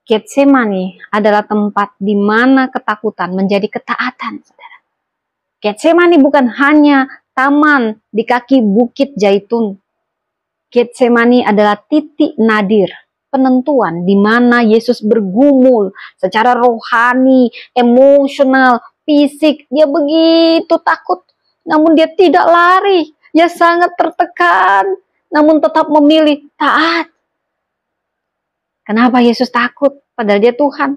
Getsemani adalah tempat di mana ketakutan menjadi ketaatan, saudara. Getsemani bukan hanya taman di kaki Bukit Zaitun. Getsemani adalah titik nadir, penentuan di mana Yesus bergumul secara rohani, emosional, fisik. Dia begitu takut, namun dia tidak lari. Dia sangat tertekan, namun tetap memilih taat. Kenapa Yesus takut? Padahal dia Tuhan.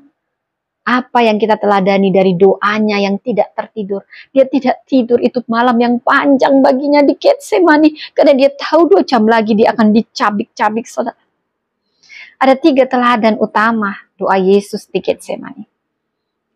Apa yang kita teladani dari doanya yang tidak tertidur? Dia tidak tidur, itu malam yang panjang baginya di Getsemani. Karena dia tahu 2 jam lagi dia akan dicabik-cabik, saudara. Ada 3 teladan utama doa Yesus di Getsemani.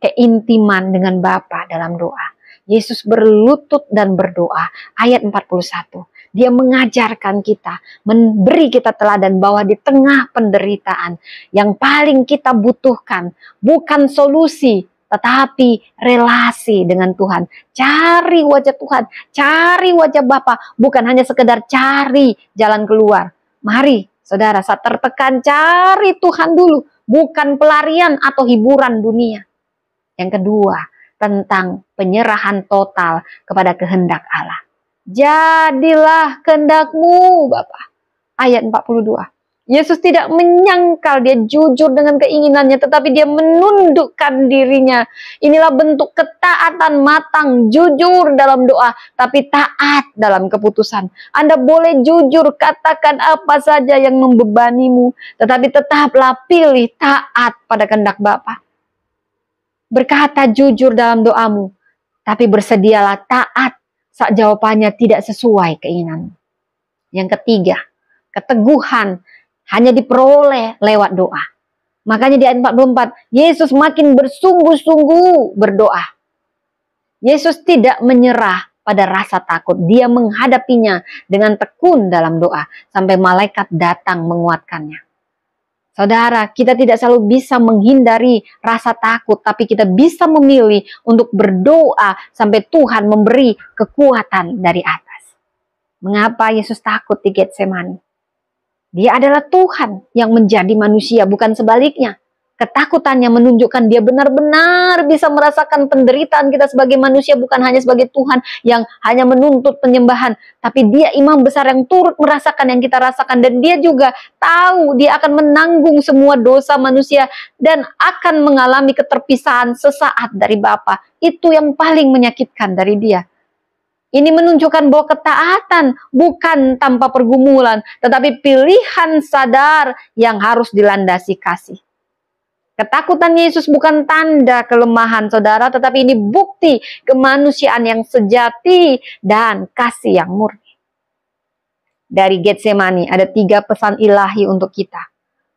Keintiman dengan Bapa dalam doa. Yesus berlutut dan berdoa. Ayat 41. Dia mengajarkan kita, memberi kita teladan bahwa di tengah penderitaan yang paling kita butuhkan bukan solusi, tetapi relasi dengan Tuhan. Cari wajah Tuhan, cari wajah Bapa, bukan hanya sekedar cari jalan keluar. Mari, saudara, saat tertekan cari Tuhan dulu, bukan pelarian atau hiburan dunia. Yang kedua, tentang penyerahan total kepada kehendak Allah. Jadilah kehendakmu, Bapa. Ayat 42. Yesus tidak menyangkal, dia jujur dengan keinginannya, tetapi dia menundukkan dirinya. Inilah bentuk ketaatan matang, jujur dalam doa, tapi taat dalam keputusan. Anda boleh jujur, katakan apa saja yang membebanimu, tetapi tetaplah pilih taat pada kehendak Bapa. Berkata jujur dalam doamu, tapi bersedialah taat saat jawabannya tidak sesuai keinginan. Yang ketiga, keteguhan hanya diperoleh lewat doa. Makanya di ayat 44, Yesus makin bersungguh-sungguh berdoa. Yesus tidak menyerah pada rasa takut. Dia menghadapinya dengan tekun dalam doa sampai malaikat datang menguatkannya. Saudara, kita tidak selalu bisa menghindari rasa takut, tapi kita bisa memilih untuk berdoa sampai Tuhan memberi kekuatan dari atas. Mengapa Yesus takut di Getsemani? Dia adalah Tuhan yang menjadi manusia, bukan sebaliknya. Ketakutannya menunjukkan dia benar-benar bisa merasakan penderitaan kita sebagai manusia, bukan hanya sebagai Tuhan yang hanya menuntut penyembahan, tapi dia imam besar yang turut merasakan yang kita rasakan, dan dia juga tahu dia akan menanggung semua dosa manusia dan akan mengalami keterpisahan sesaat dari Bapa. Itu yang paling menyakitkan dari dia. Ini menunjukkan bahwa ketaatan bukan tanpa pergumulan, tetapi pilihan sadar yang harus dilandasi kasih. Ketakutan Yesus bukan tanda kelemahan, saudara, tetapi ini bukti kemanusiaan yang sejati dan kasih yang murni. Dari Getsemani ada 3 pesan ilahi untuk kita.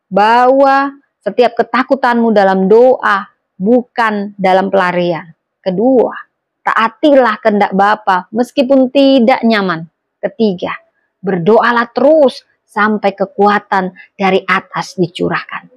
Bahwa setiap ketakutanmu dalam doa, bukan dalam pelarian. Kedua, taatilah kehendak Bapa meskipun tidak nyaman. Ketiga, berdoalah terus sampai kekuatan dari atas dicurahkan.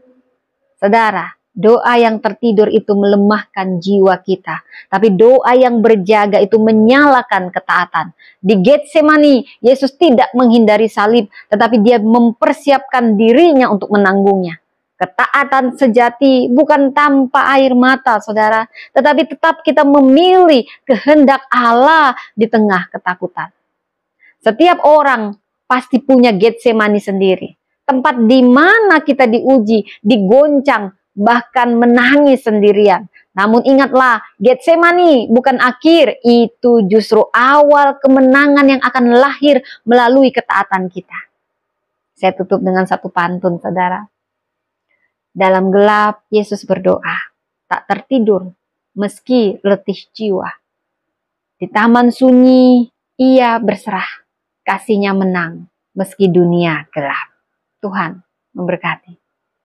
Saudara, doa yang tertidur itu melemahkan jiwa kita. Tapi doa yang berjaga itu menyalakan ketaatan. Di Getsemani, Yesus tidak menghindari salib, tetapi dia mempersiapkan dirinya untuk menanggungnya. Ketaatan sejati bukan tanpa air mata, saudara, tetapi tetap kita memilih kehendak Allah di tengah ketakutan. Setiap orang pasti punya Getsemani sendiri. Tempat di mana kita diuji, digoncang, bahkan menangis sendirian. Namun ingatlah, Getsemani bukan akhir, itu justru awal kemenangan yang akan lahir melalui ketaatan kita. Saya tutup dengan satu pantun, saudara. Dalam gelap, Yesus berdoa, tak tertidur meski letih jiwa. Di taman sunyi, ia berserah, kasihnya menang meski dunia gelap. Tuhan memberkati.